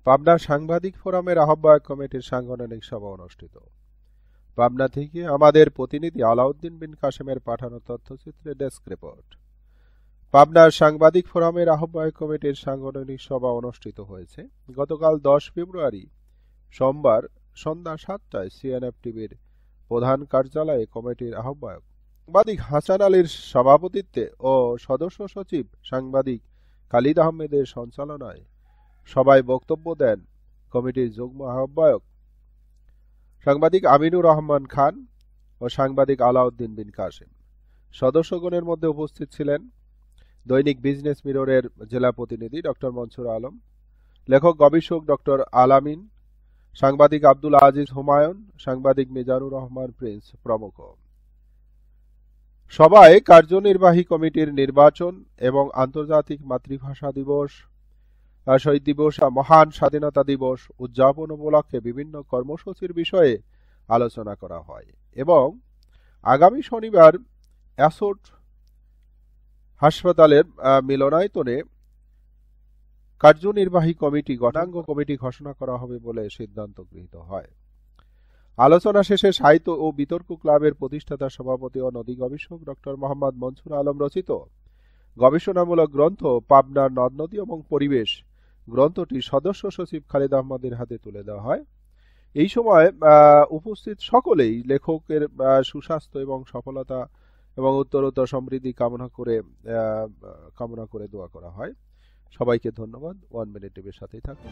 পাবনা সাংবাদিক ফোরামের আহ্বায়ক কমিটির সাংগঠনিক সভা অনুষ্ঠিত। পাবনা থেকে আমাদের প্রতিনিধি আলাউদ্দিন বিন কাশেমের পাঠানো তথ্যচিত্রে ডেস্ক রিপোর্ট। পাবনার সাংবাদিক ফোরামের আহ্বায়ক কমিটির সাংগঠনিক সভা অনুষ্ঠিত হয়েছে গতকাল 10 ফেব্রুয়ারি সোমবার সন্ধ্যা 7টায় সিএনএফ টিভির প্রধান কার্যালয়ে। কমিটির আহ্বায়ক সাংবাদিক হাসান আলীর সভাপতিত্বে ও সদস্য সচিব সাংবাদিক খালিদ আহমেদের সঞ্চালনায় সভায় বক্তব্য দেন কমিটির যুগ্ম আহ্বায়ক সাংবাদিক আমিনুর রহমান খান ও সাংবাদিক আলাউদ্দিন বিন কাশেম। সদস্যগণের মধ্যে উপস্থিত ছিলেন দৈনিক বিজনেস মিররের জেলা প্রতিনিধি ডক্টর মনসুর আলম, লেখক গবেষক ডক্টর আলামিন, সাংবাদিক আব্দুল আজিজ হুমায়ুন, সাংবাদিক মিজানুর রহমান প্রিন্স প্রমুখ। সভায় কার্যনির্বাহী কমিটির নির্বাচন এবং আন্তর্জাতিক মাতৃভাষা দিবস, শহীদ দিবস, মহান স্বাধীনতা দিবস উদযাপন উপলক্ষে বিভিন্ন কর্মসূচির বিষয়ে আলোচনা করা হয় এবং আগামী শনিবার অ্যাসোট হাসপাতালের মিলনায়তনে কার্যনির্বাহী কমিটি গঠনাঙ্গ কমিটি ঘোষণা করা হবে বলে সিদ্ধান্ত গৃহীত হয়। আলোচনা শেষে সাহিত্য ও বিতর্ক ক্লাবের প্রতিষ্ঠাতা সভাপতি ও নদী গবেষক ডক্টর মোহাম্মদ মনসুর আলম রচিত গবেষণামূলক গ্রন্থ পাবনার নদ নদী এবং পরিবেশ গ্রন্থটি সদস্য সচিব খালিদ আহমদের হাতে তুলে দেওয়া হয়। এই সময় উপস্থিত সকলেই লেখকের সুস্বাস্থ্য এবং সফলতা এবং উত্তরোত্তর সমৃদ্ধি কামনা করে দোয়া করা হয়। সবাইকে ধন্যবাদ। 1 মিনিট টিভির সাথেই থাকুন।